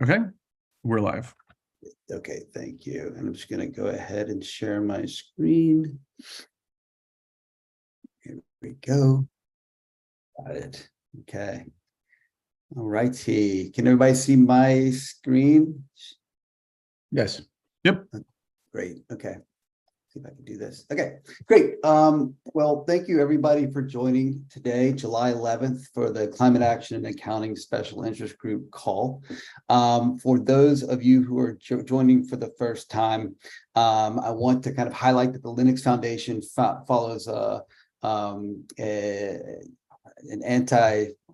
Okay, we're live. Okay, thank you. And I'm just going to go ahead and share my screen. Here we go. Got it. Okay. All righty. Can everybody see my screen? Yes. Yep. Great. Okay. See if I can do this. Okay, great. Well, thank you everybody for joining today, July 11th, for the Climate Action and Accounting Special Interest Group call. For those of you who are joining for the first time, I want to kind of highlight that the Linux Foundation follows an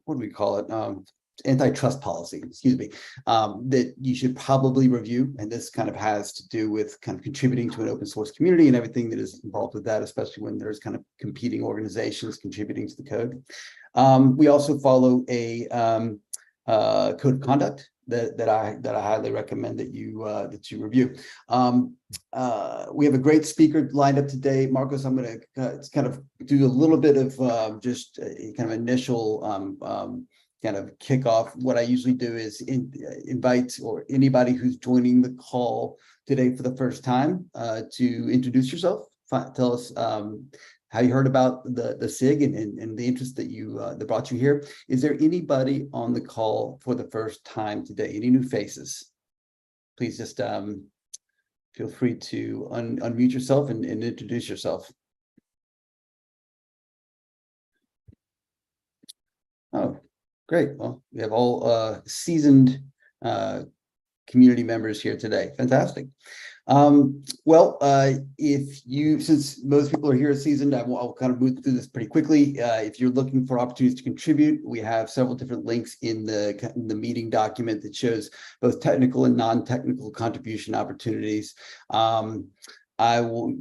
what do we call it? Antitrust policy, excuse me, that you should probably review. And this kind of has to do with kind of contributing to an open source community and everything that is involved with that, especially when there's kind of competing organizations contributing to the code. We also follow a code of conduct that I highly recommend that you review. We have a great speaker lined up today. Marcos, I'm going to kind of do a little bit of just a kind of initial kind of kick off. What I usually do is invite or anybody who's joining the call today for the first time to introduce yourself. Tell us how you heard about the SIG and the interest that that brought you here. Is there anybody on the call for the first time today? Any new faces? Please just feel free to unmute yourself and introduce yourself. Oh, great. Well, we have all seasoned community members here today. Fantastic. Since most people are here seasoned, I'll kind of move through this pretty quickly. If you're looking for opportunities to contribute, we have several different links in the meeting document that shows both technical and non-technical contribution opportunities. I will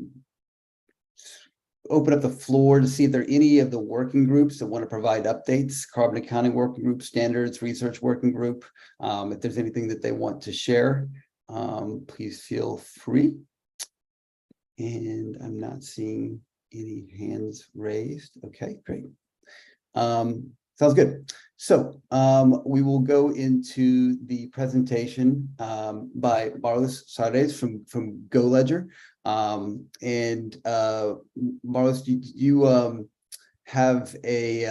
open up the floor to see if there are any of the working groups that want to provide updates, carbon accounting working group, standards, research working group. If there's anything that they want to share, please feel free. And I'm not seeing any hands raised. Okay, great. Sounds good. So we will go into the presentation by Maros Sarres from GoLedger. Maros, do you have a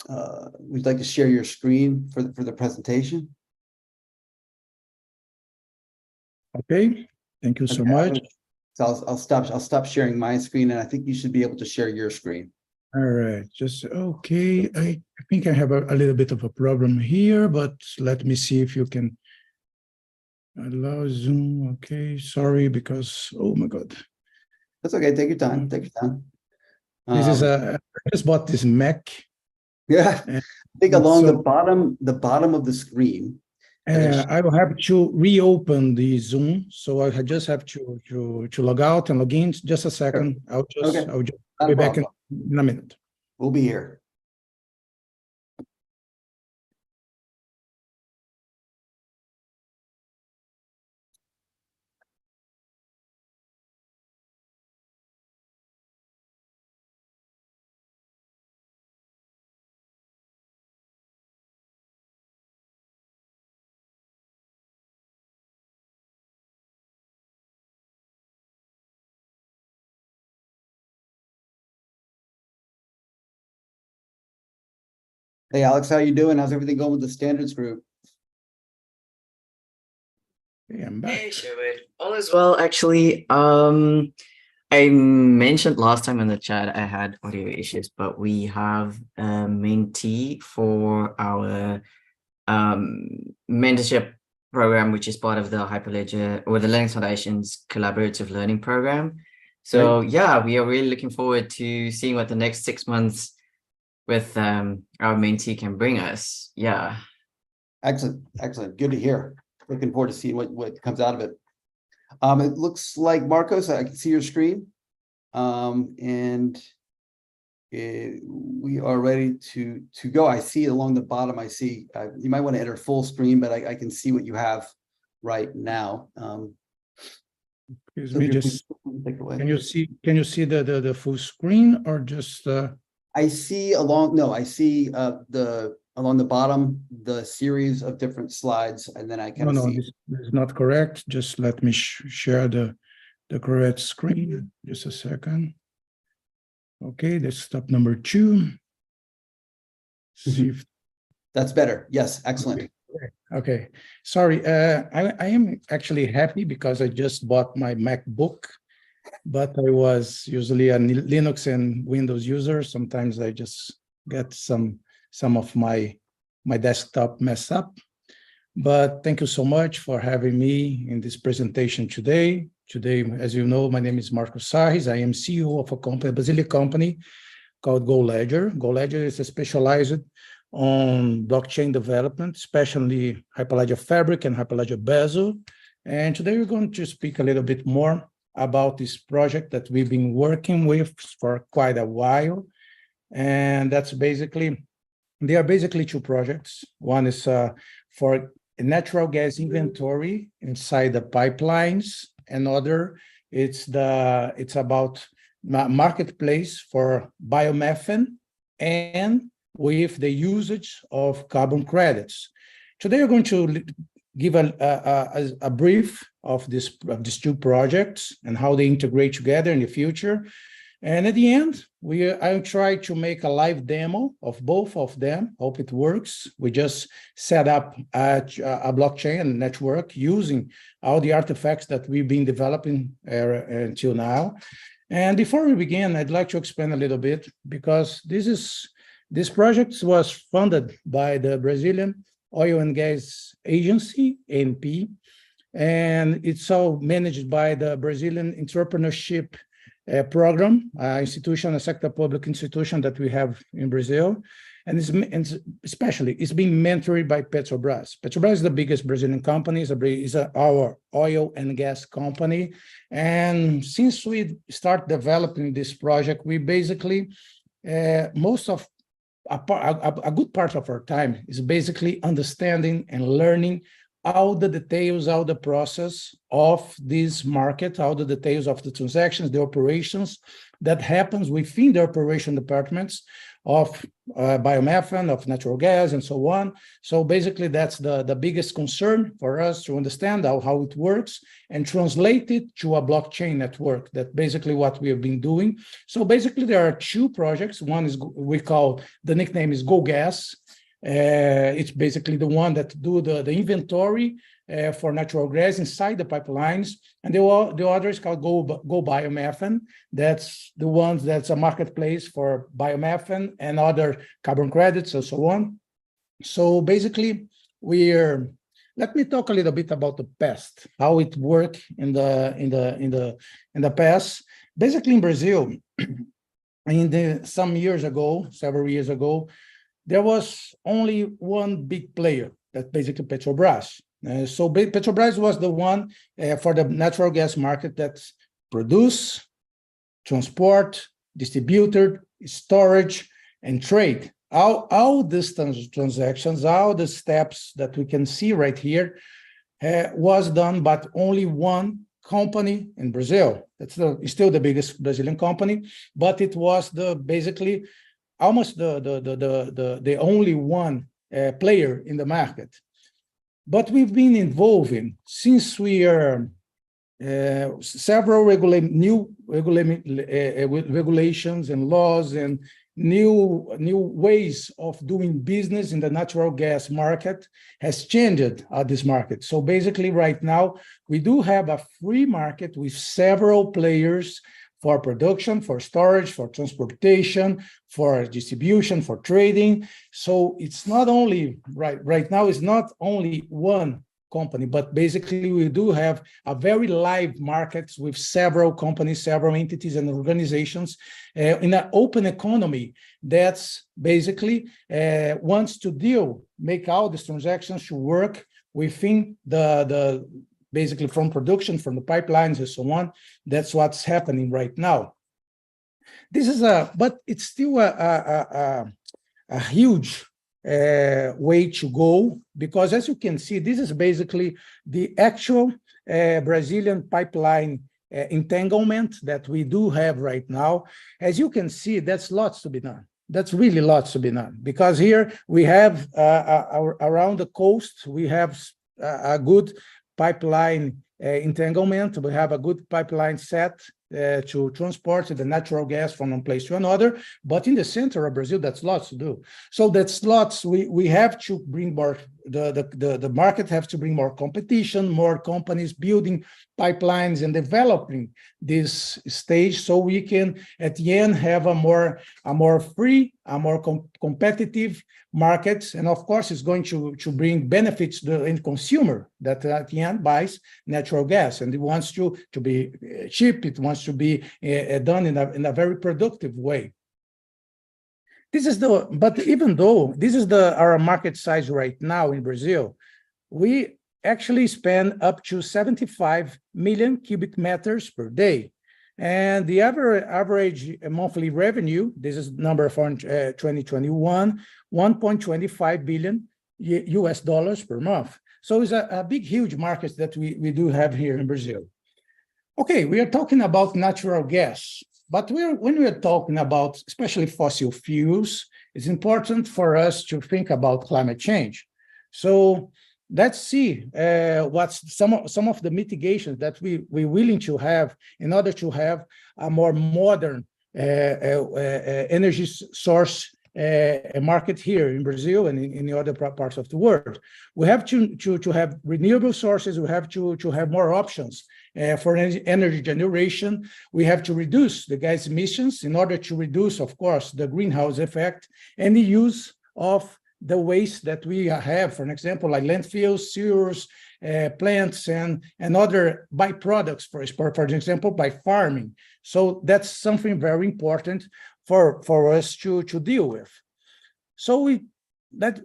would you like to share your screen for the presentation? Okay, thank you so much. So I'll stop sharing my screen, and I think you should be able to share your screen. All right, just okay. I think I have a little bit of a problem here, but let me see if you can allow Zoom. Okay, sorry, because oh my God. That's okay. Take your time. Take your time. This is I just bought this Mac. Yeah, I think along the bottom of the screen. I will have to reopen the Zoom, so I just have to log out and log in. Just a second. Sure. I'll just be back in a minute. We'll be here. Hey, Alex, how you doing? How's everything going with the standards group? Hey, I'm back. Hey, Sherwood. All is well, actually. I mentioned last time in the chat I had audio issues, but we have a mentee for our mentorship program, which is part of the Hyperledger or the Linux Foundation's collaborative learning program. So yeah, we are really looking forward to seeing what the next 6 months with our mentee can bring us. Yeah. Excellent. Good to hear. Looking forward to seeing what comes out of it. It looks like, Marcos, I can see your screen. We are ready to go. I see along the bottom, I see, you might want to enter full screen, but I can see what you have right now. Excuse me, just can you see the full screen or just I see I see along the bottom, the series of different slides, and then I No, kind of no, see. this is not correct. Just let me share the correct screen. Just a second. Okay, desktop number 2. See if That's better. Yes, excellent. Okay, sorry. I am actually happy because I just bought my MacBook, but I was usually a Linux and Windows user. Sometimes I just get some of my desktop messed up. But thank you so much for having me in this presentation today. Today, as you know, my name is Maros Sarres. I am CEO of a company, a Brazilian company called GoLedger. GoLedger is specialized on blockchain development, especially Hyperledger Fabric and Hyperledger Bezel. And today we're going to speak a little bit more about this project that we've been working with for quite a while. And that's basically, there are basically 2 projects. One is for a natural gas inventory inside the pipelines. Another, it's about marketplace for biomethane and with the usage of carbon credits. Today, we're going to give a brief of these 2 projects and how they integrate together in the future. And at the end, I'll try to make a live demo of both of them. Hope it works. We just set up a blockchain network using all the artifacts that we've been developing until now. And before we begin, I'd like to explain a little bit because this project was funded by the Brazilian Oil and Gas Agency, ANP, and it's all managed by the Brazilian Entrepreneurship Program, institution, a sector public institution that we have in Brazil, and especially it's being mentored by Petrobras. Petrobras is the biggest Brazilian company, is our oil and gas company, and since we start developing this project, we basically most of a good part of our time is basically understanding and learning all the details, all the process of this market, all the details of the transactions, the operations that happens within the operation departments of biomethane, of natural gas, and so on. So basically, that's the biggest concern for us to understand how it works and translate it to a blockchain network. That's basically what we have been doing. So basically, there are 2 projects. One is the nickname is GoGas. It's basically the one that do the inventory for natural gas inside the pipelines, and the other is called GoBiomethane. That's the ones that's a marketplace for biomethane and other carbon credits and so on. So basically, let me talk a little bit about the past, how it worked in the past. Basically, in Brazil, several years ago, there was only one big player, that's basically Petrobras. So Petrobras was the one for the natural gas market that produce, transport, distributed, storage, and trade. All these transactions, all the steps that we can see right here was done by only one company in Brazil. That's still the biggest Brazilian company, but it was basically almost the only one player in the market. But we've been involving, since we are several new regulations and laws and new ways of doing business in the natural gas market has changed this market. So basically right now, we do have a free market with several players for production, for storage, for transportation, for distribution, for trading. So it's not only, right now, it's not only one company, but basically we do have a very live market with several companies, several entities and organizations in an open economy that's basically wants to make all these transactions to work within basically from production, from the pipelines and so on. That's what's happening right now. This is but it's still a huge way to go, because as you can see, this is basically the actual Brazilian pipeline entanglement that we do have right now. As you can see, that's lots to be done. that's really lots to be done, because here we have around the coast, we have a good pipeline entanglement. We have a good pipeline set to transport the natural gas from one place to another. But in the center of Brazil, that's lots to do. So that's lots. We have to bring more. The market has to bring more competition, more companies building pipelines and developing this stage, so we can at the end have a more free, a more competitive market. And of course, it's going to bring benefits to the end consumer that at the end buys natural gas, and it wants to be cheap. It wants to be done in a very productive way. But even though this is our market size right now in Brazil, we actually spend up to 75 million cubic meters per day. And the average monthly revenue, this is number for 2021, $1.25 billion US dollars per month. So it's a big, huge market that we do have here in Brazil. Okay, we are talking about natural gas, but when we are talking about especially fossil fuels, it's important for us to think about climate change. So let's see what's some of the mitigations that we're willing to have in order to have a more modern energy source market here in Brazil and in the other parts of the world. We have to have renewable sources. We have to have more options for energy generation. We have to reduce the gas emissions in order to reduce, of course, the greenhouse effect and the use of the waste that we have, for example, like landfills, sewers, plants, and other byproducts, for example, by farming. So that's something very important for us to deal with. So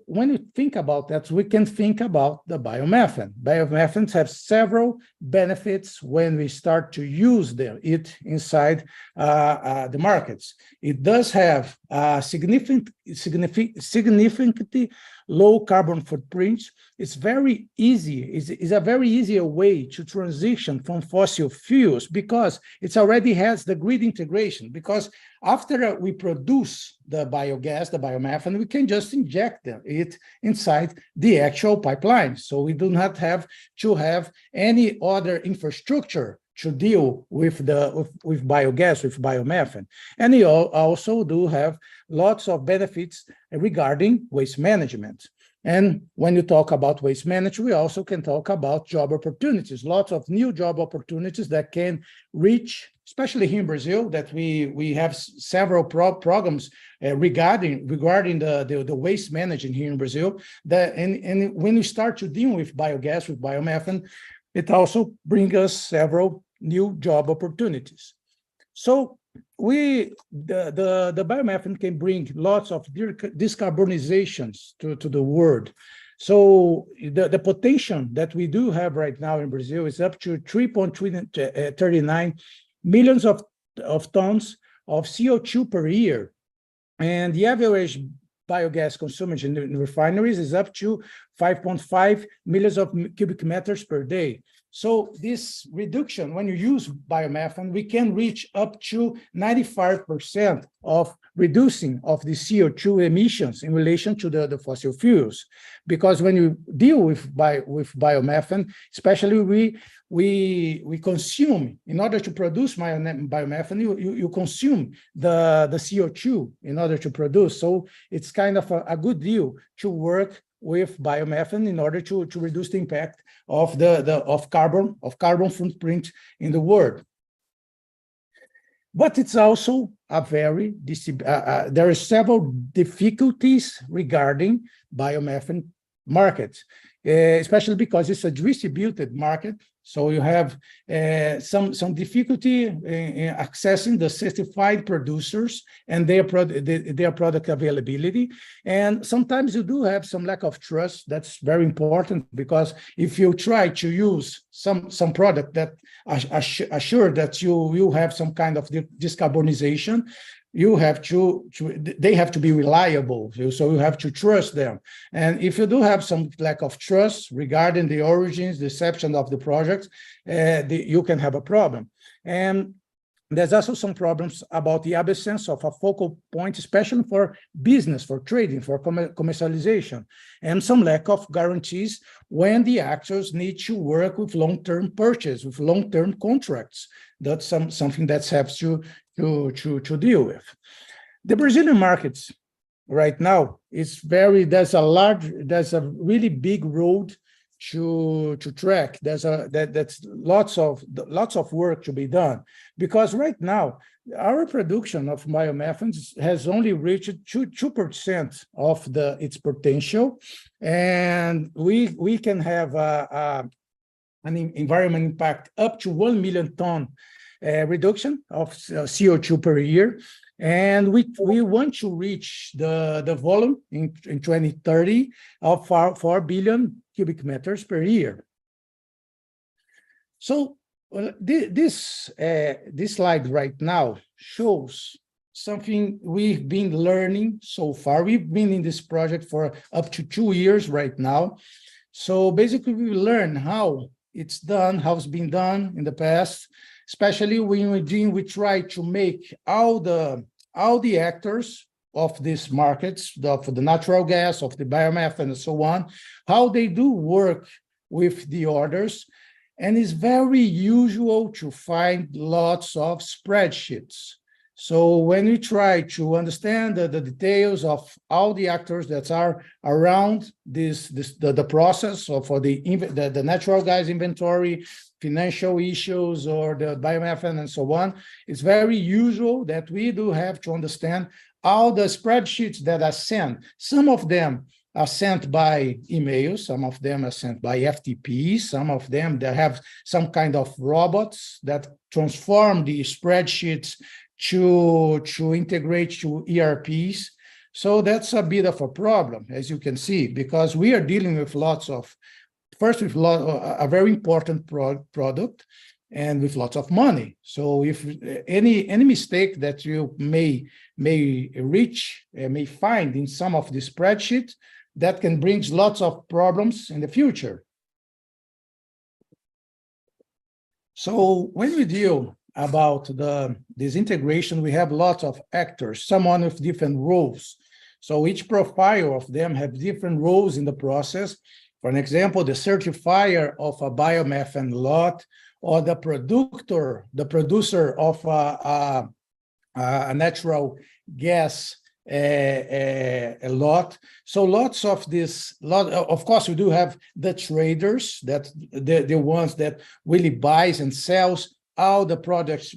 when you think about that, we can think about the biomethane. Biomethanes have several benefits when we start to use it inside the markets. It does have significantly low carbon footprint. It's very easy. It's a very easy way to transition from fossil fuels because it already has the grid integration. Because after we produce the biogas, the biomethane, we can just inject it inside the actual pipeline. So we do not have to have any other infrastructure to deal with biogas, with biomethane. And we also do have lots of benefits regarding waste management. And when you talk about waste management, we also can talk about job opportunities, lots of new job opportunities that can reach, especially here in Brazil, that we have several programs regarding the waste management here in Brazil. And when you start to deal with biogas, with biomethane, it also brings us several new job opportunities. So the biomethane can bring lots of decarbonizations to the world. So the potential that we do have right now in Brazil is up to 3.39 millions of tons of CO2 per year. And the average biogas consumption in refineries is up to 5.5 millions of cubic meters per day. So this reduction, when you use biomethane, we can reach up to 95% of reducing of the CO2 emissions in relation to the fossil fuels. Because when you deal with biomethane, especially we consume, in order to produce biomethane, you consume the CO2 in order to produce. So it's kind of a good deal to work with biomethane in order to reduce the impact of carbon footprint in the world. But it's also a very there are several difficulties regarding biomethane markets, especially because it's a distributed market. So you have some difficulty in accessing the certified producers and their product availability. And sometimes you do have some lack of trust. That's very important, because if you try to use some product that assure that you have some kind of decarbonization, you have they have to be reliable, so you have to trust them. And if you do have some lack of trust regarding the origins, the inception of the project, you can have a problem. And There's also some problems about the absence of a focal point, especially for business, for trading, for commercialization, and some lack of guarantees when the actors need to work with long-term purchase, with long-term contracts. That's something that has to deal with. The Brazilian markets right now is there's a really big road to track. That's lots of work to be done, because right now our production of biomethane has only reached 2% of its potential, and we can have an environment impact up to 1 million ton reduction of CO2 per year. And we want to reach the volume in 2030 of 4 billion cubic meters per year. So this slide right now shows something we've been learning so far. We've been in this project for up to 2 years right now. So basically, we learn how it's done, how it's been done in the past, especially when we try to make all the actors of these markets, for the natural gas, of the biomethane, and so on, how they do work with the orders. And it's very usual to find lots of spreadsheets. So when we try to understand the details of all the actors that are around the process, or for the natural gas inventory, financial issues, or the biomethane, and so on, it's very usual that we do have to understand all the spreadsheets that are sent. Some of them are sent by emails, some of them are sent by FTP, some of them they have some kind of robots that transform the spreadsheets to integrate to ERPs. So that's a bit of a problem, as you can see, because we are dealing with a very important product and with lots of money. So if any mistake that you may find in some of the spreadsheets, that can bring lots of problems in the future. So when we deal about this integration, we have lots of actors, someone with different roles. So each profile of them have different roles in the process. For an example, the certifier of a biomethane lot, or the producer of a natural gas a lot. So lots of this, of course, we do have the traders, that the ones that really buys and sells all the products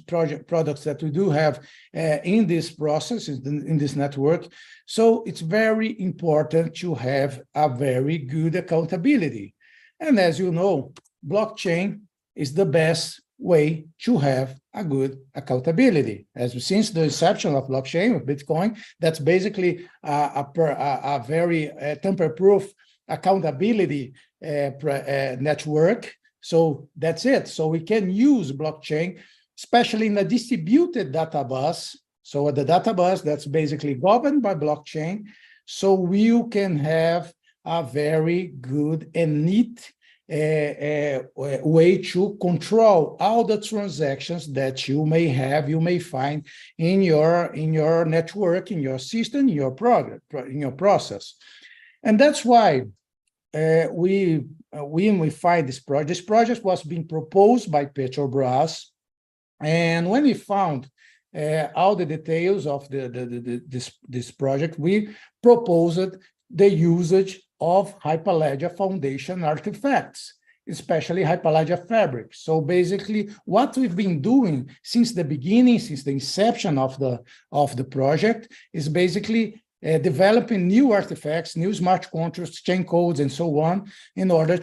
that we do have in this process, in this network. So it's very important to have a very good accountability. And as you know, blockchain is the best way to have a good accountability. Since the inception of blockchain, of Bitcoin, that's basically a very tamper-proof accountability network. So that's it. So we can use blockchain, especially in a distributed data bus. So the data bus that's basically governed by blockchain. So we can have a very good and neat way to control all the transactions that you may find in your network, in your system, in your product, in your process. And that's why when we find this project was being proposed by Petrobras, and when we found all the details of this project, we proposed the usage of Hyperledger Foundation artifacts, especially Hyperledger Fabric. So basically, what we've been doing since the beginning, since the inception of the project, is basically developing new artifacts, new smart contracts, chain codes, and so on, in order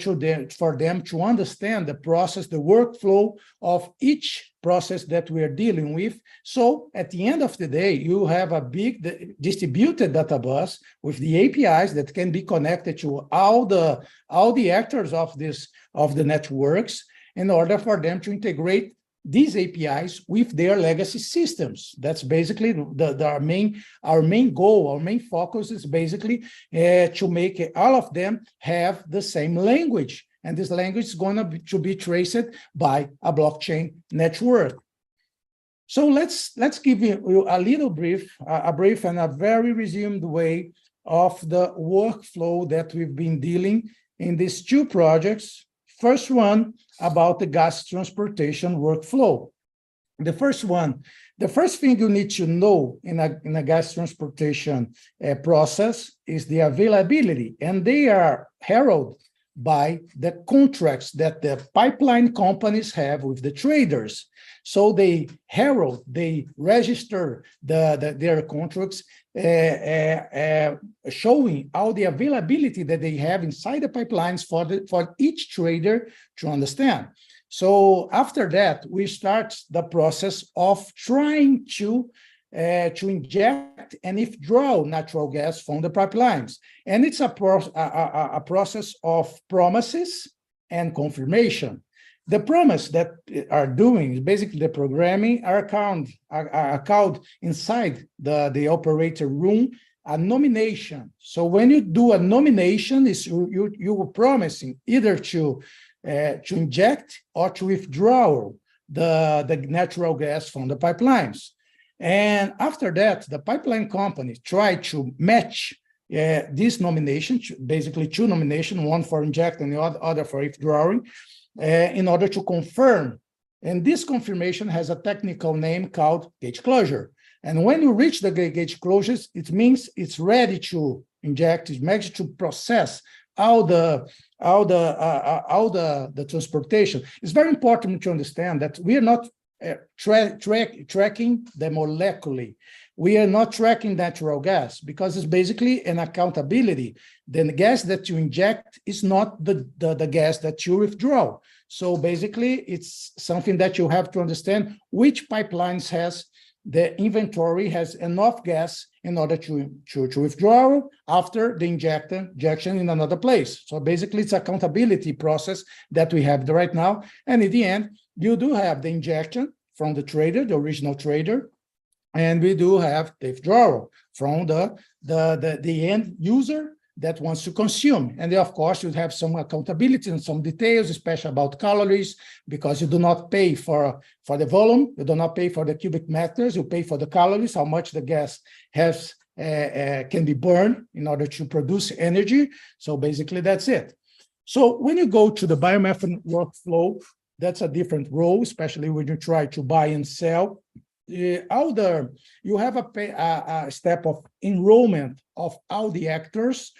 for them to understand the process, the workflow of each process that we are dealing with. So at the end of the day, you have a big distributed data bus with the APIs that can be connected to all the actors of the networks, in order for them to integrate these APIs with their legacy systems. That's basically our main goal. Our main focus is basically to make all of them have the same language, and this language is going to be traced by a blockchain network. So let's give you a little brief, a brief and a very resumed way of the workflow that we've been dealing in these two projects. First one about the gas transportation workflow. The first thing you need to know in a gas transportation process is the availability, and they are heralded by the contracts that the pipeline companies have with the traders. So they register their contracts showing all the availability that they have inside the pipelines for each trader to understand. So after that, we start the process of trying to inject and withdraw natural gas from the pipelines. And it's a process of promises and confirmation. The promise that are doing is basically the programming are called inside the operator room a nomination. So when you do a nomination, is you are promising either to inject or to withdraw the natural gas from the pipelines. And after that, the pipeline company try to match this nomination, basically two nominations, one for inject and the other for withdrawing, in order to confirm. And this confirmation has a technical name called gauge closure. And when you reach the gauge closures, it means it's ready to inject, it's ready to process all the transportation. It's very important to understand that we are not tracking the molecularly. We are not tracking natural gas because it's basically an accountability. Then the gas that you inject is not the gas that you withdraw. So basically, it's something that you have to understand which pipelines has the inventory has enough gas in order to withdraw after the injection in another place. So basically, it's accountability process that we have right now. And in the end, you do have the injection from the trader, the original trader, and we do have the withdrawal from the end user that wants to consume. And then, of course, you have some accountability and some details, especially about calories, because you do not pay for the volume, you do not pay for the cubic meters, you pay for the calories, how much the gas has can be burned in order to produce energy. So basically, that's it. So when you go to the biomethane workflow, that's a different role, especially when you try to buy and sell. You have a step of enrollment of all the actors,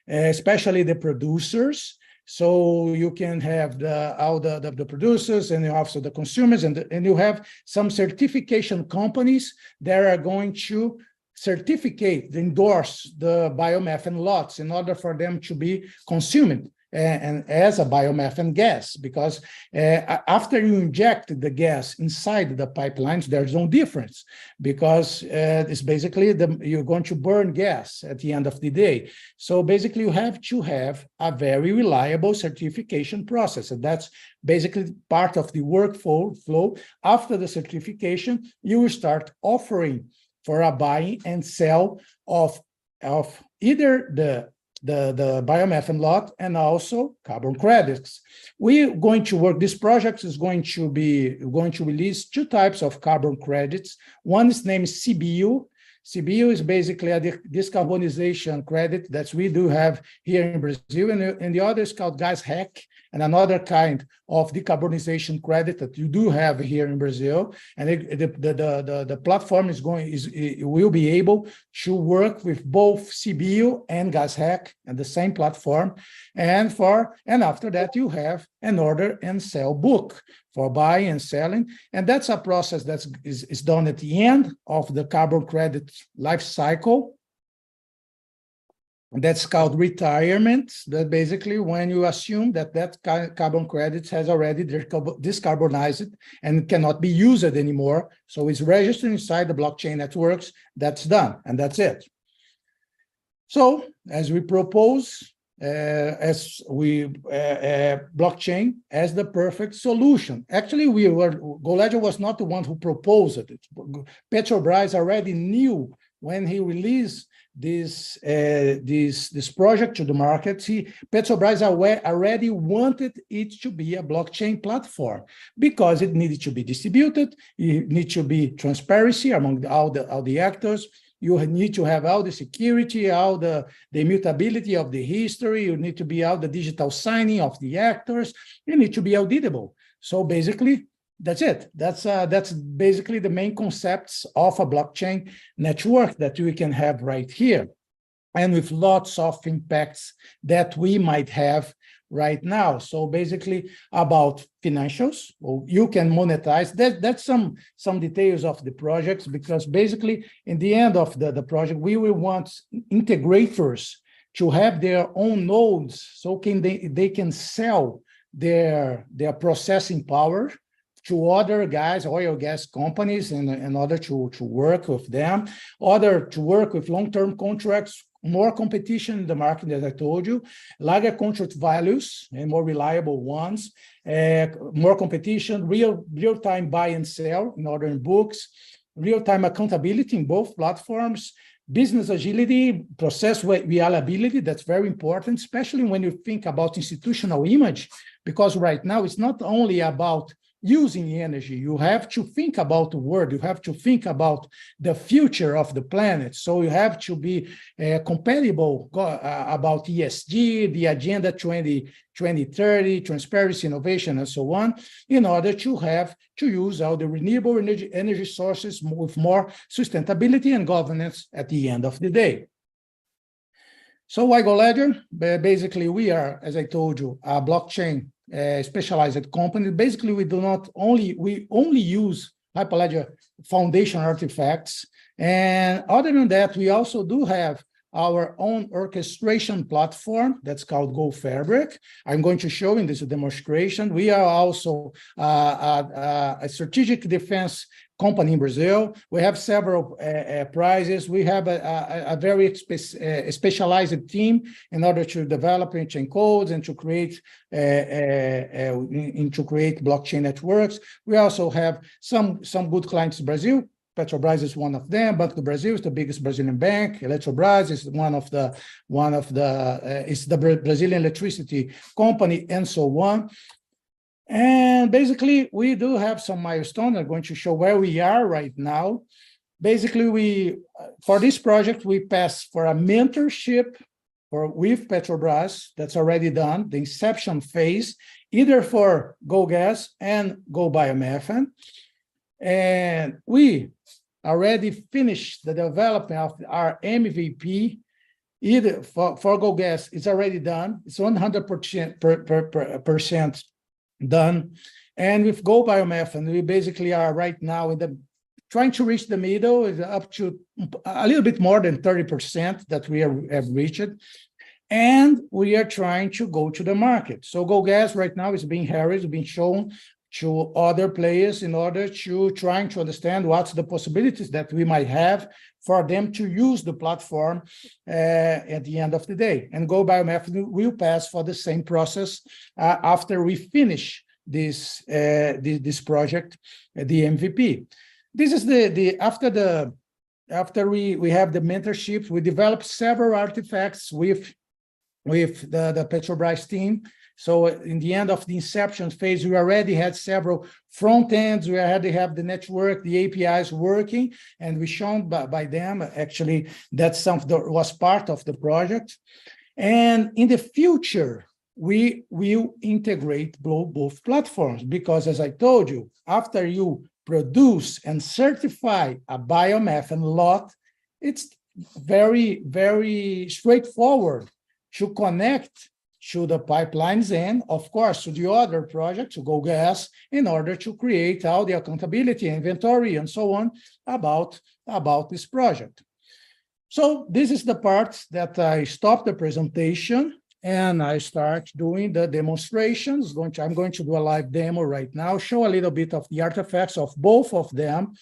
especially the producers. So you can have all the producers and also the consumers, and you have some certification companies that are going to endorse the biomethane lots in order for them to be consumed and as a biomethane gas, because after you inject the gas inside the pipelines, there's no difference, because it's basically you're going to burn gas at the end of the day. So basically, you have to have a very reliable certification process, and that's basically part of the workflow. After the certification, you will start offering for a buy and sell of either the biomethane lot and also carbon credits. We're going to work, this project is going to release two types of carbon credits. One is named CBU. CBU is basically a decarbonization credit that we do have here in Brazil, and the other is called gas hack, and another kind of decarbonization credit that you do have here in Brazil. And the platform will be able to work with both CBU and gas hack and the same platform. And after that, you have an order and sell book for buying and selling. And that's a process that is done at the end of the carbon credit life cycle. That's called retirement. That basically when you assume that carbon credit has already decarbonized and cannot be used anymore. So it's registered inside the blockchain networks. That's done, and that's it. So as we propose, blockchain as the perfect solution. Actually, GoLedger was not the one who proposed it. Petrobras already knew when he released this project to the market. See, Petrobras already wanted it to be a blockchain platform because it needed to be distributed. It needs to be transparency among all the actors. You need to have all the security, all the immutability of the history. You need to be all the digital signing of the actors. You need to be auditable. So basically, that's it. That's basically the main concepts of a blockchain network that we can have right here, and with lots of impacts that we might have right now. So basically about financials, well, you can monetize. That's some details of the projects, because basically in the end of the project, we will want integrators to have their own nodes, so they can sell their processing power to other guys, oil gas companies, in order to work with them, other to work with long-term contracts, more competition in the market, as I told you, larger contract values and more reliable ones, more competition, real-time buy and sell in order in books, real-time accountability in both platforms, business agility, process reliability, that's very important, especially when you think about institutional image, because right now it's not only about using energy. You have to think about the world. You have to think about the future of the planet. So you have to be compatible about ESG, the Agenda 2030, transparency, innovation, and so on, in order to use all the renewable energy sources with more sustainability and governance at the end of the day. So why GoLedger? Basically, we are, as I told you, a blockchain specialized company. Basically, we only use Hyperledger Foundation artifacts. And other than that, we also do have our own orchestration platform that's called GoFabric. I'm going to show in this demonstration. We are also a strategic defense company in Brazil. We have several prizes. We have a very specialized team in order to develop chain codes and to create blockchain networks. We also have some good clients in Brazil. Petrobras is one of them. Banco do Brasil is the biggest Brazilian bank. Petrobras is it's the Brazilian electricity company, and so on. And basically, we do have some milestones. I'm going to show where we are right now. Basically, for this project, we passed for a mentorship with Petrobras. That's already done, the inception phase, either for GoGas and GoBiomethane. And we already finished the development of our MVP. Either for GoGas, it's already done. It's 100% done. And with GoBiomethane, we basically are right now trying to reach the middle, is up to a little bit more than 30% that we have reached. And we are trying to go to the market. So GoGas right now is being shown to other players in order to trying to understand what's the possibilities that we might have for them to use the platform at the end of the day. And GoBiomethane will pass for the same process after we finish this project, the MVP. This is after we have the mentorship, we developed several artifacts with the Petrobras team. So in the end of the inception phase, we already had several front ends. We already have the network, the APIs working, and we shown by them, actually, that something that was part of the project. And in the future, we will integrate both platforms, because as I told you, after you produce and certify a biomethane lot, it's very, very straightforward to connect to the pipelines and, of course, to the other project, to GoGas, in order to create all the accountability, inventory, and so on about this project. So this is the part that I stop the presentation and I start doing the demonstrations. I'm going to do a live demo right now, show a little bit of the artifacts of both of them.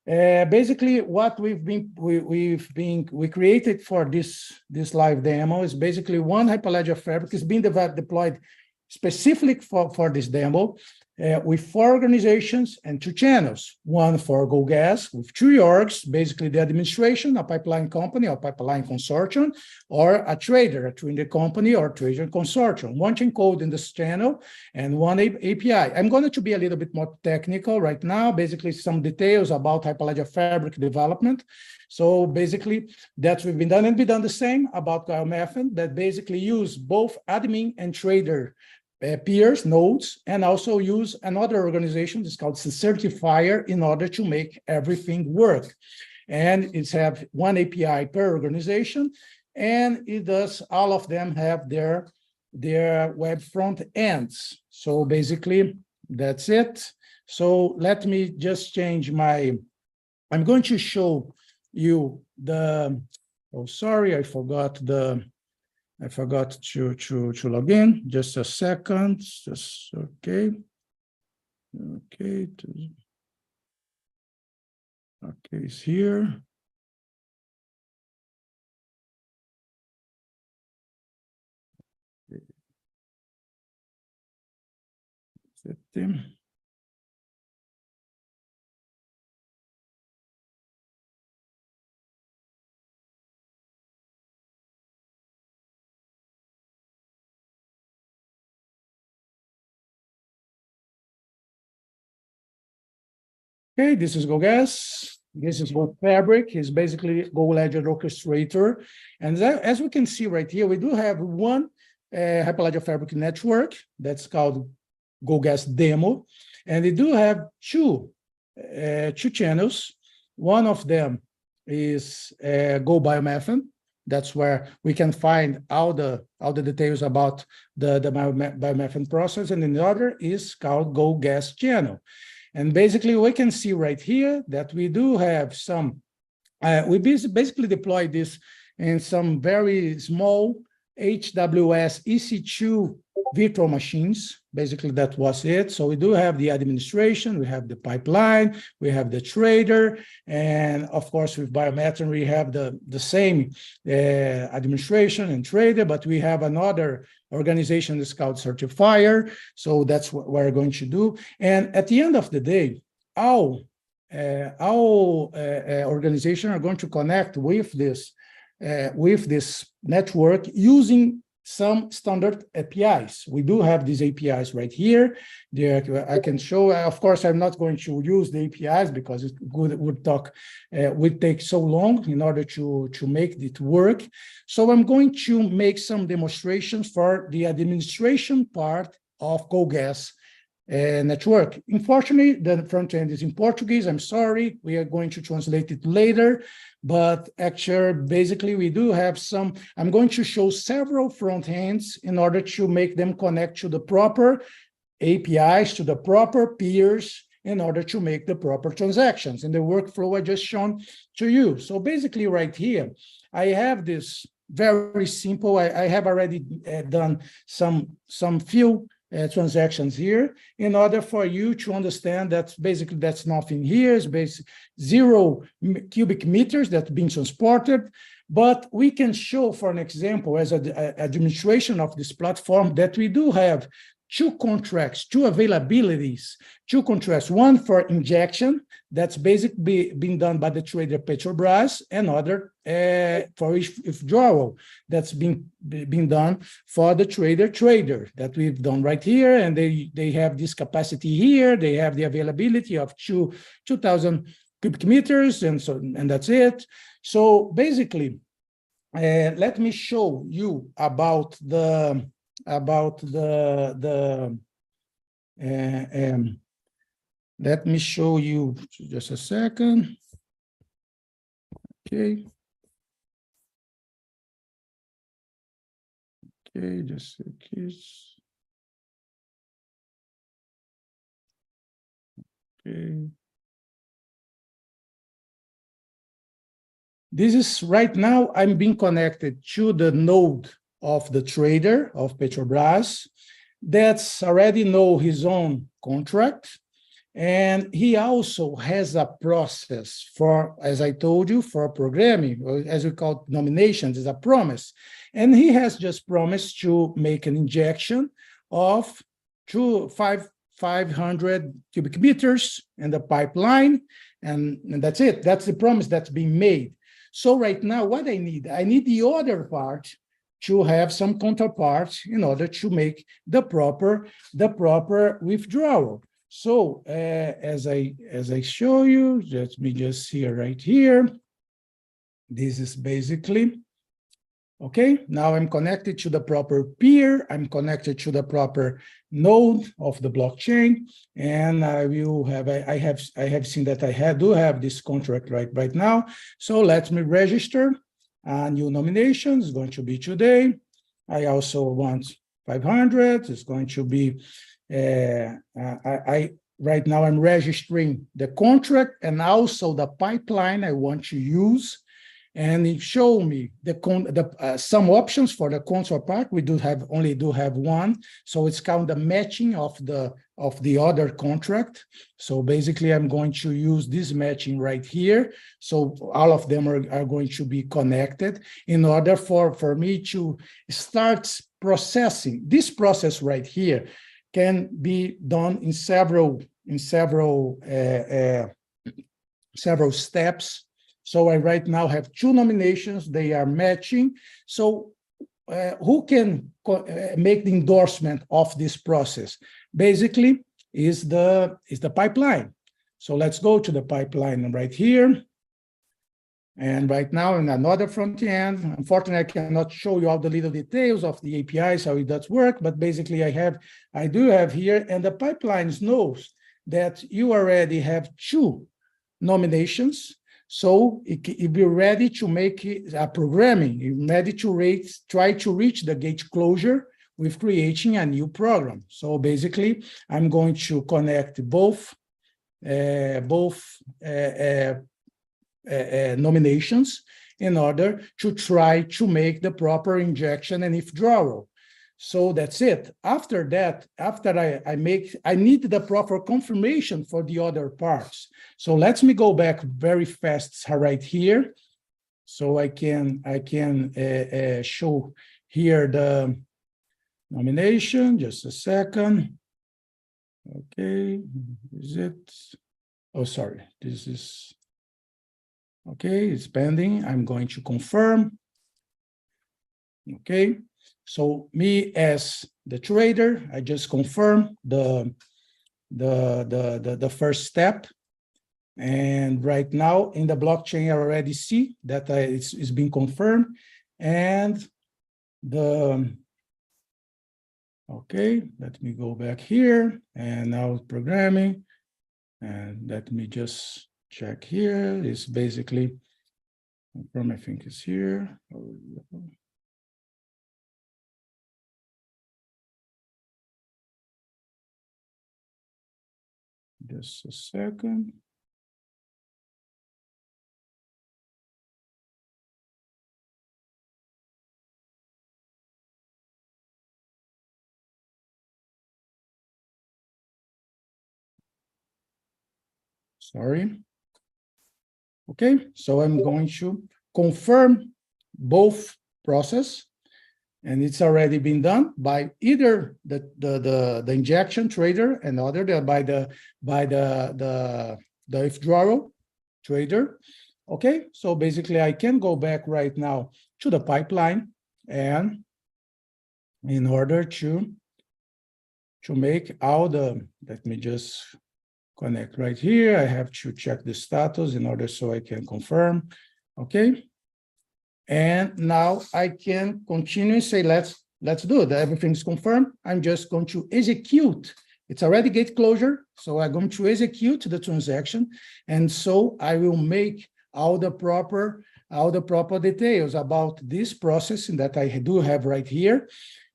Basically, what we created for this live demo is basically one Hyperledger Fabric is being deployed specifically for this demo. with 4 organizations and 2 channels, one for GoGas with 3 orgs, basically the administration, a pipeline company or pipeline consortium, or a trader, a trader company or trader consortium, one chain code in this channel and one API. I'm going to be a little bit more technical right now, basically some details about Hyperledger Fabric development. So basically that's we've been done, and we've done the same about GoBiomethane, that basically use both admin and trader peers, nodes, and also use another organization, it's called certifier, in order to make everything work. And it's have one API per organization, and it does, all of them have their web front ends. So basically, that's it. So let me just change I'm going to show you oh, sorry, I forgot to log in. Just a second. Just okay. Okay. Okay, it's here. Okay. Okay, this is GoGas. This is what Fabric is, basically GoLedger orchestrator. And as we can see right here, we do have one Hyperledger Fabric network that's called GoGas demo. And we do have two channels. One of them is GoBiomethane. That's where we can find all the details about the biomethane process. And the other is called GoGas channel. And basically, we can see right here that we do have some, we basically deployed this in some very small HWS EC2 virtual machines. Basically, that was it. So we do have the administration, we have the pipeline, we have the trader, and of course, with Biomethane, we have the same administration and trader, but we have another organization that's called certifier. So that's what we're going to do. And at the end of the day, our organization are going to connect with this network using some standard APIs. We do have these APIs right here. There, I can show. Of course, I'm not going to use the APIs because it would take so long in order to make it work. So I'm going to make some demonstrations for the administration part of GoGas network. Unfortunately, the front end is in Portuguese. I'm sorry. We are going to translate it later. But actually, basically, we do have some. I'm going to show several front ends in order to make them connect to the proper APIs, to the proper peers, in order to make the proper transactions in the workflow I just shown to you. So basically, right here, I have this very simple. I have already done some few transactions here in order for you to understand that basically that's nothing here. It's basically 0 cubic meters that's being transported. But we can show, for an example, as an administration of this platform, that we do have 2 contracts, 2 availabilities, 2 contracts, one for injection, that's basically being done by the trader Petrobras, and other for withdrawal, that's being done for the trader that we've done right here, and they have this capacity here, they have the availability of 2,000 cubic meters, and that's it. So basically, let me show you about let me show you just a second. Okay. Okay, just a kiss. Okay. This is right now, I'm being connected to the node of the trader of Petrobras that's already know his own contract. And he also has a process for, as I told you, for programming, or as we call it, nominations, is a promise. And he has just promised to make an injection of 500 cubic meters in the pipeline, and that's it. That's the promise that's being made. So right now, what I need the other part to have some counterparts in order to make the proper withdrawal. So as I show you, let me just see right here. This is basically, okay, now I'm connected to the proper peer, I'm connected to the proper node of the blockchain, and I will have, I have seen that I do have this contract right now. So let me register a new nomination. It's going to be today. I also want 500. It's going to be, right now I'm registering the contract and also the pipeline I want to use. And it showed me some options for the counterpart. We only have one, so it's kind of the matching of the other contract. So basically, I'm going to use this matching right here. So all of them are going to be connected in order for me to start processing. This process right here can be done in several steps. So I right now have two nominations, they are matching. So who can make the endorsement of this process? Basically is the pipeline. So let's go to the pipeline right here. And right now in another front end, unfortunately, I cannot show you all the little details of the APIs, how it does work, but basically I do have here, and the pipelines knows that you already have two nominations. So if you're ready to make a programming, you're ready to try to reach the gate closure with creating a new program. So basically, I'm going to connect both nominations in order to try to make the proper injection and withdrawal. So that's it. After that, I need the proper confirmation for the other parts. So let me go back very fast right here. So I can show here the nomination. Just a second. Okay, is it? Oh, sorry. This is okay. It's pending. I'm going to confirm. Okay. So me as the trader, I just confirm the first step. And right now in the blockchain, I already see that it's been confirmed. And okay, let me go back here and now programming. And let me just check here. It's basically confirm, I think it's here. Just a second. Sorry. Okay, so I'm going to confirm both process, and it's already been done by either the injection trader and other by the withdrawal trader. Okay, so basically I can go back right now to the pipeline, and in order to make all the, let me just connect right here. I have to check the status in order so I can confirm. Okay. And now I can continue and say, let's do it. Everything's confirmed. I'm just going to execute. It's already gate closure. So I'm going to execute the transaction. And so I will make all the proper details about this process that I do have right here.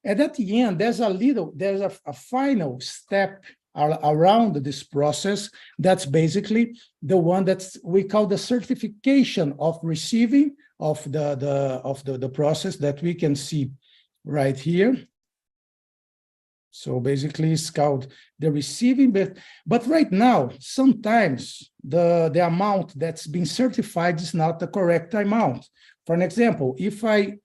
And at the end, there's a final step around this process. That's basically the one that we call the certification of receiving of the process that we can see right here. So basically it's called the receiving, but right now, sometimes the amount that's been certified is not the correct amount. For an example, if I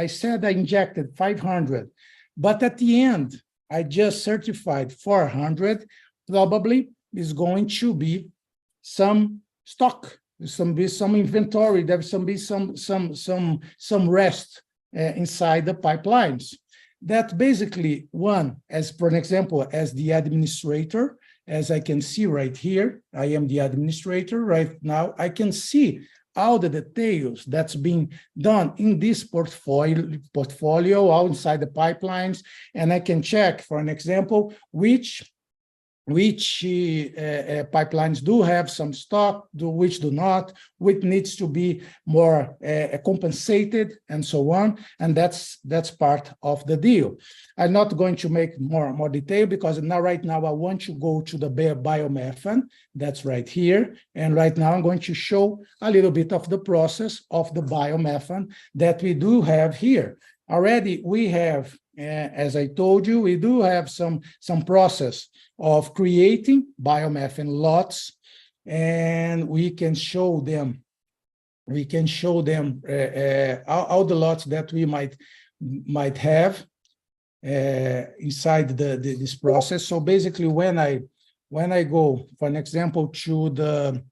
said I injected 500, but at the end, I just certified 400, probably is going to be some stock, some inventory, there's some rest inside the pipelines. That basically one, as for an example, as the administrator, as I can see right here, I am the administrator right now, I can see all the details that's being done in this portfolio outside the pipelines, and I can check, for an example, which pipelines do have some stock, which do not, which needs to be more compensated, and so on. And that's part of the deal. I'm not going to make more detail because right now I want to go to the biomethane. That's right here. And right now I'm going to show a little bit of the process of the biomethane that we do have here. Already we have, as I told you, we do have some process of creating biomethane lots, and we can show them. We can show them all the lots that we might have inside this process. So basically, when I go, for an example, to the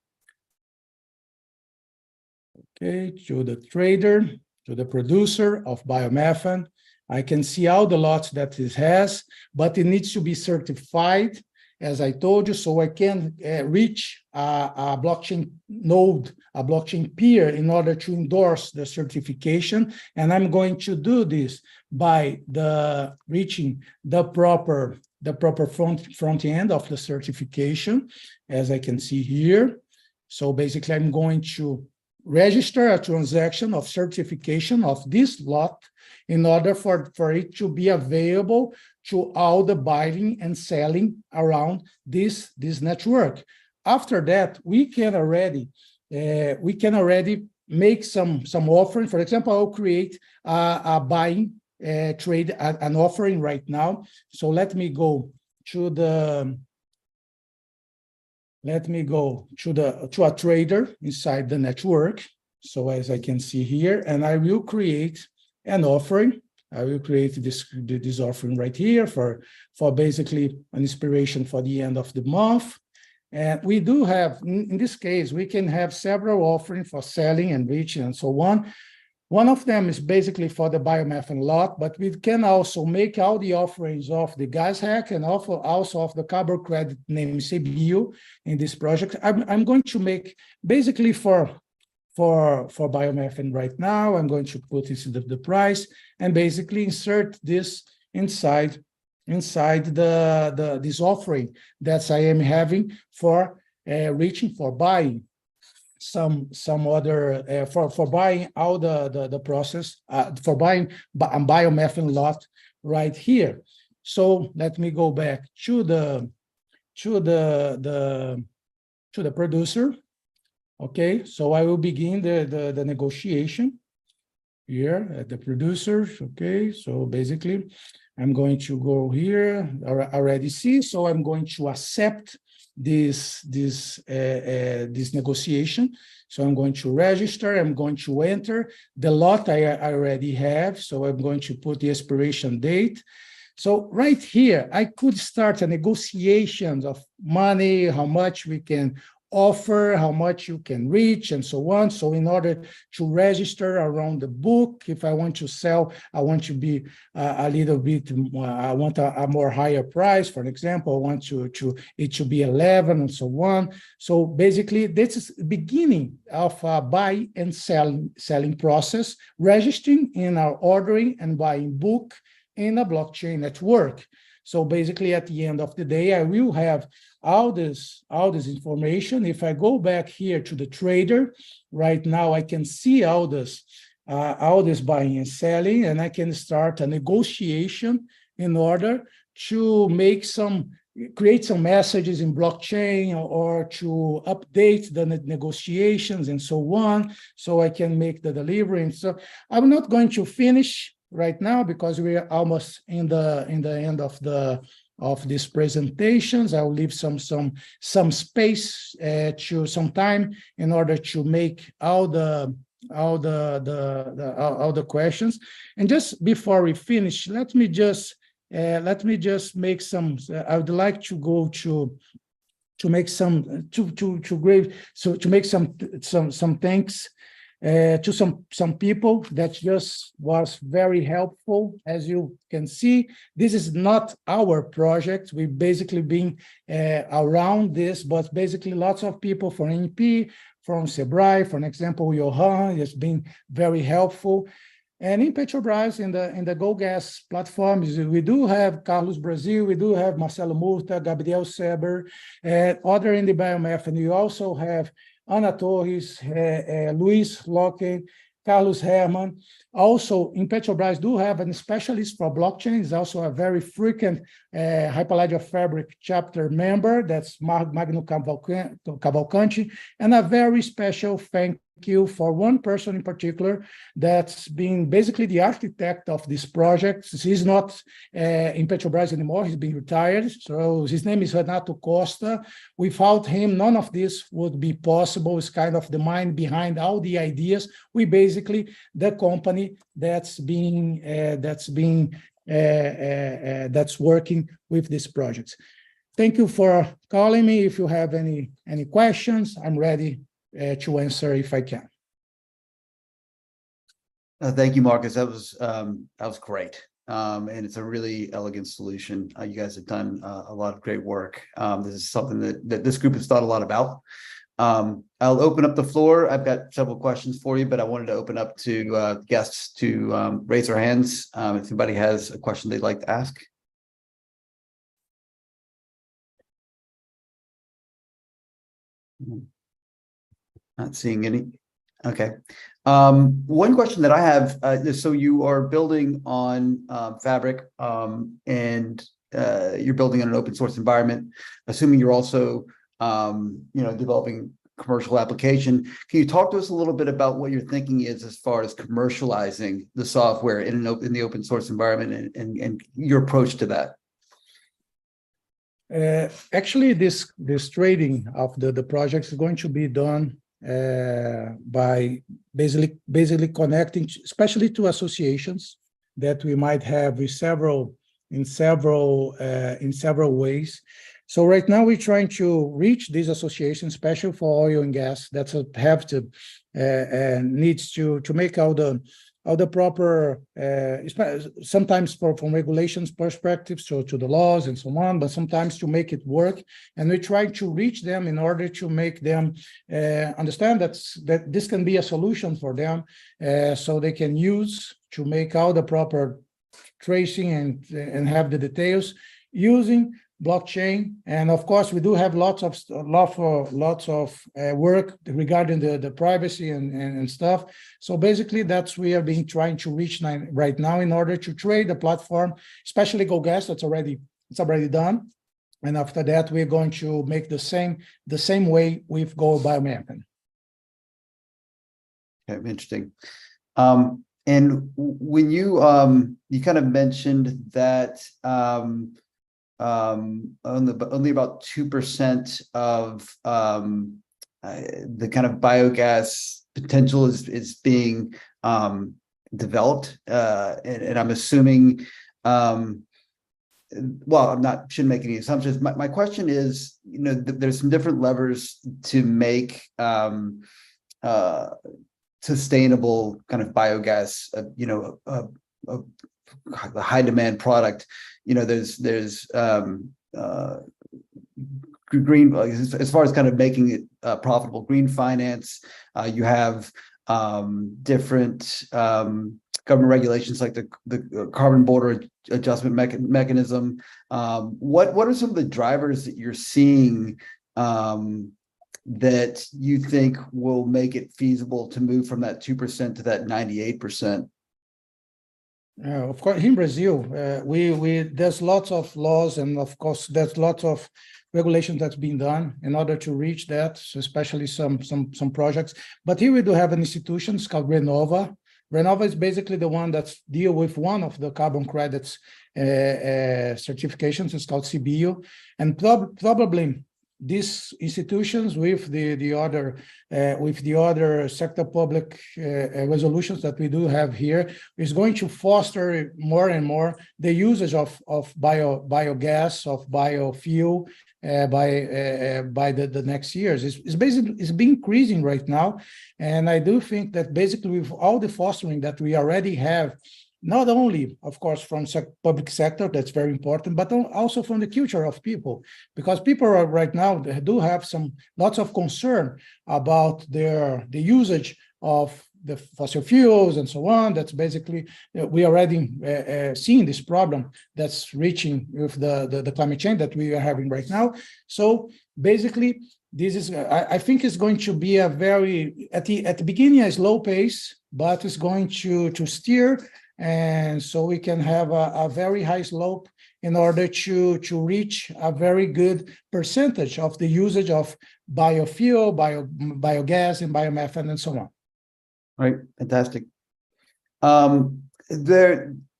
trader, to the producer of biomethane, I can see all the lots that it has, but it needs to be certified, as I told you, so I can reach a blockchain node, a blockchain peer, in order to endorse the certification. And I'm going to do this by reaching the proper front end of the certification, as I can see here. So basically, I'm going to register a transaction of certification of this lot in order for it to be available to all the buying and selling around this network. After that, we can already make some offering. For example, I'll create a buying trade, an offering right now. So let me go to a trader inside the network. So as I can see here, and I will create an offering. I will create this offering right here for basically an inspiration for the end of the month. And we do have, in this case, we can have several offerings for selling and reaching and so on. One of them is basically for the biomethane lot, but we can also make all the offerings of the gas hack and also of the carbon credit named CBU in this project. I'm going to make basically for biomethane right now. I'm going to put this in the price and basically insert this inside this offering that I am having for reaching, for buying some other for buying all the process for buying a biomethane lot right here. So let me go back to the producer. Okay, so I will begin the negotiation here at the producer. Okay, so basically I'm going to go here, already see, so I'm going to accept this negotiation. So I'm going to register, I'm going to enter the lot I already have. So I'm going to put the expiration date. So right here, I could start a negotiation of money, how much we can offer, how much you can reach, and so on. So in order to register around the book, if I want to sell, I want to be a little bit more, I want a more higher price. For example, I want it to be 11 and so on. So basically, this is the beginning of a buy and selling process, registering in our ordering and buying book in a blockchain network. So basically, at the end of the day, I will have all this information. If I go back here to the trader, right now I can see all this buying and selling, and I can start a negotiation in order to create some messages in blockchain or to update the negotiations and so on, so I can make the delivery. And so I'm not going to finish right now because we are almost in the end of these presentations. I'll leave some space to some time in order to make all the questions. And just before we finish, let me just let me just make some. I would like to go to make some to make some thanks to some people that just was very helpful. As you can see, this is not our project. We've basically been around this, but basically lots of people from NP, from Sebrae, for example, Johan has been very helpful. And in Petrobras, in the GoGas platforms, we do have Carlos Brazil, we do have Marcelo Murta, Gabriel Seber, and other in the Biomethane. We also have Ana Torres, Luis Locke, Carlos Herman. Also, in Petrobras, do have a specialist for blockchain. Is also a very frequent Hyperledger Fabric chapter member. That's Magno Cavalcanti. And a very special thank you for one person in particular that's been basically the architect of this project. He's not in Petrobras anymore. He's been retired. So his name is Renato Costa. Without him, none of this would be possible. It's kind of the mind behind all the ideas. We basically, the company that's working with these projects. Thank you for calling me. If you have any questions, I'm ready to answer if I can. Thank you, Marcus. That was great. And it's a really elegant solution. You guys have done a lot of great work. This is something that this group has thought a lot about. I'll open up the floor. I've got several questions for you, but I wanted to open up to guests to raise their hands if anybody has a question they'd like to ask. Not seeing any. Okay. One question that I have is, so you are building on Fabric and you're building in an open source environment, assuming you're also developing commercial application. Can you talk to us a little bit about what your thinking is as far as commercializing the software in the open source environment and your approach to that? Actually, this trading of the projects is going to be done by basically connecting, especially to associations that we might have with in several ways. So right now we're trying to reach these associations, especially for oil and gas, that have to needs to make all the proper, sometimes from regulations perspectives, so to the laws and so on, but sometimes to make it work. And we try to reach them in order to make them understand that this can be a solution for them, so they can use to make all the proper tracing and have the details using blockchain. And of course, we do have lots of work regarding the privacy and stuff. So basically, that's we are trying to reach right now in order to trade the platform, especially GoGas. It's already done. And after that, we're going to make the same way with GoBiomethane. Okay, interesting. And when you kind of mentioned that only about 2% of the kind of biogas potential is being developed, and I'm assuming, well, shouldn't make any assumptions. My question is, there's some different levers to make sustainable kind of biogas, the high demand product. There's green, as far as kind of making it profitable, green finance. You have different government regulations like the carbon border adjustment mechanism. What are some of the drivers that you're seeing that you think will make it feasible to move from that 2% to that 98%? Of course, in Brazil, there's lots of laws, and of course, there's lots of regulation that's been done in order to reach that, so especially some projects. But here we do have an institution, it's called Renova. Renova is basically the one that's deal with one of the carbon credits certifications. It's called CBio, and probably these institutions with the other sector public resolutions that we do have here is going to foster more and more the usage of biogas, of biofuel by the next years. It's basically it's been increasing right now, and I do think that basically with all the fostering that we already have, not only, of course, from public sector, that's very important, but also from the culture of people, because people are right now do have lots of concern about the usage of the fossil fuels and so on. That's basically, we already seeing this problem that's reaching with the climate change that we are having right now. So basically, this is, I think it's going to be a very, at the beginning, a slow pace, but it's going to steer, and so we can have a very high slope in order to reach a very good percentage of the usage of biofuel, biogas, and biomethane, and so on. Right, fantastic.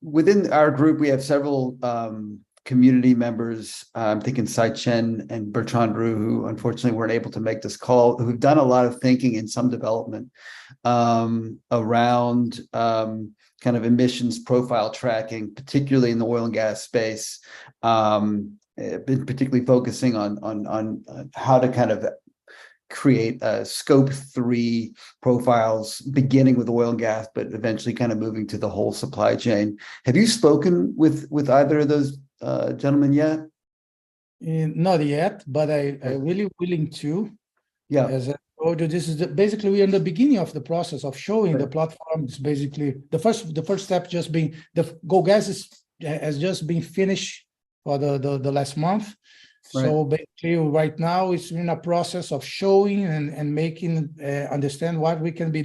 Within our group, we have several community members. I'm thinking Sai Chen and Bertrand Roux, who unfortunately weren't able to make this call, who've done a lot of thinking and some development around kind of emissions profile tracking, particularly in the oil and gas space, been particularly focusing on how to kind of create scope 3 profiles, beginning with oil and gas, but eventually kind of moving to the whole supply chain. Have you spoken with either of those gentlemen yet? Not yet, but I really willing to. Yeah. As I told you, this is basically we're in the beginning of the process of showing the platform. It's basically the first step just being the GoGas has just been finished for the last month. Right. So basically right now it's in a process of showing and making understand what we can be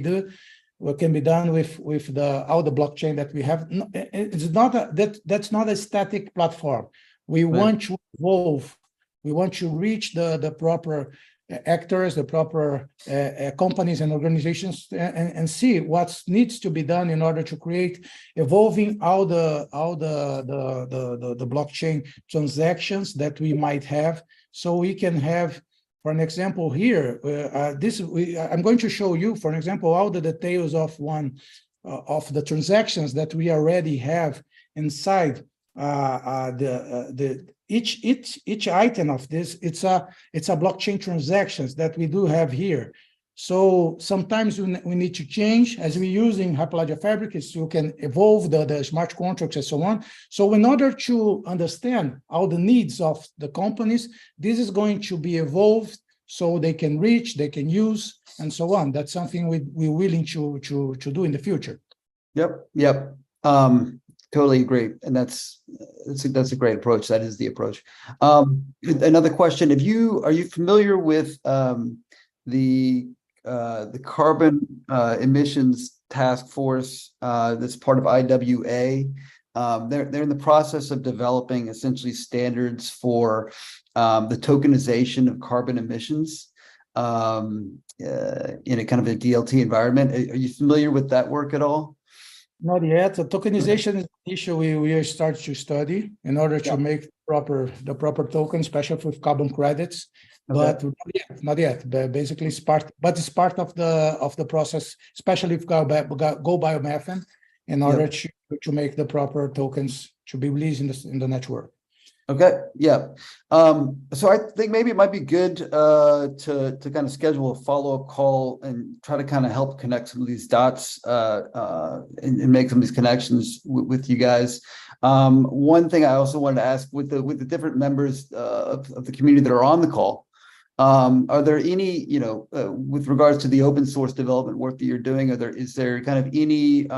what can be done with all the blockchain that we have. It's not that's not a static platform. We want to evolve. We want to reach the proper actors, the proper companies and organizations, and see what needs to be done in order to create evolving all the blockchain transactions that we might have, so we can have, for an example here, I'm going to show you, for an example, all the details of one of the transactions that we already have inside each item of this. It's a blockchain transactions that we do have here. So sometimes we need to change as we're using Hyperledger Fabric, is you can evolve the smart contracts and so on. So in order to understand all the needs of the companies, this is going to be evolved so they can reach, they can use, and so on. That's something we're willing to do in the future. Yep. Totally agree, and that's a great approach. That is the approach. Another question: are you familiar with the carbon emissions task force that's part of IWA? They're in the process of developing essentially standards for the tokenization of carbon emissions in a kind of a DLT environment. Are you familiar with that work at all? Not yet. The tokenization is an issue we start to study in order to make the proper token, especially with carbon credits. But not yet. But basically, it's part of the process, especially with GoBiomethane, in order to make the proper tokens to be released in the network. Okay. Yeah. So I think maybe it might be good to kind of schedule a follow-up call and try to kind of help connect some of these dots and make some of these connections with you guys. One thing I also wanted to ask with the different members of the community that are on the call, are there any, with regards to the open source development work that you're doing, is there kind of any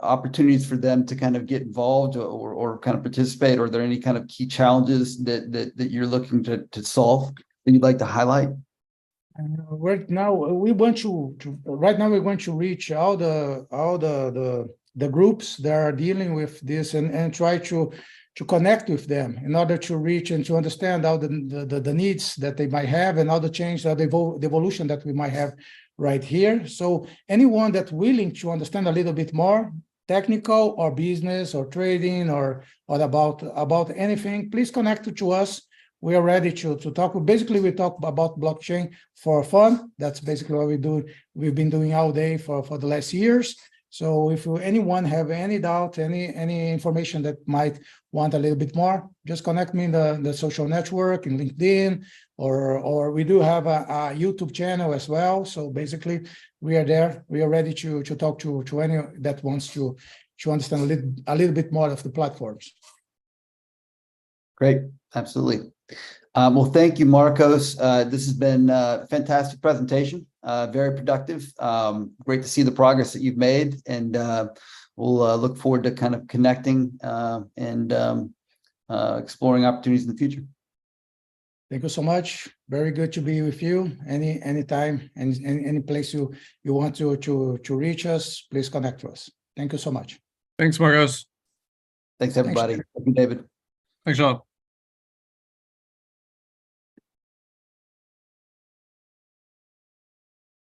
opportunities for them to kind of get involved or kind of participate, or are there any kind of key challenges that you're looking to solve that you'd like to highlight? Right now we're going to reach all the groups that are dealing with this and try to connect with them in order to reach and to understand all the needs that they might have and all the change, the evolution that we might have right here. So anyone that's willing to understand a little bit more, technical or business or trading or about anything, please connect to us. we are ready to talk. Basically, we talk about blockchain for fun. That's basically what we do. We've been doing all day for the last years. So if anyone have any doubt, any information that might want a little bit more, just connect me in the social network, in LinkedIn, or we do have a YouTube channel as well. So basically, we are there. We are ready to talk to any that wants to understand a little bit more of the platforms. Great, absolutely. Well, thank you, Marcos. This has been a fantastic presentation, very productive. Great to see the progress that you've made, and we'll look forward to kind of connecting and exploring opportunities in the future. Thank you so much. Very good to be with you. Anytime, any place you want to reach us, please connect to us. Thank you so much. Thanks, Marcos. Thanks, everybody. Thank you, David. Thanks, Sean.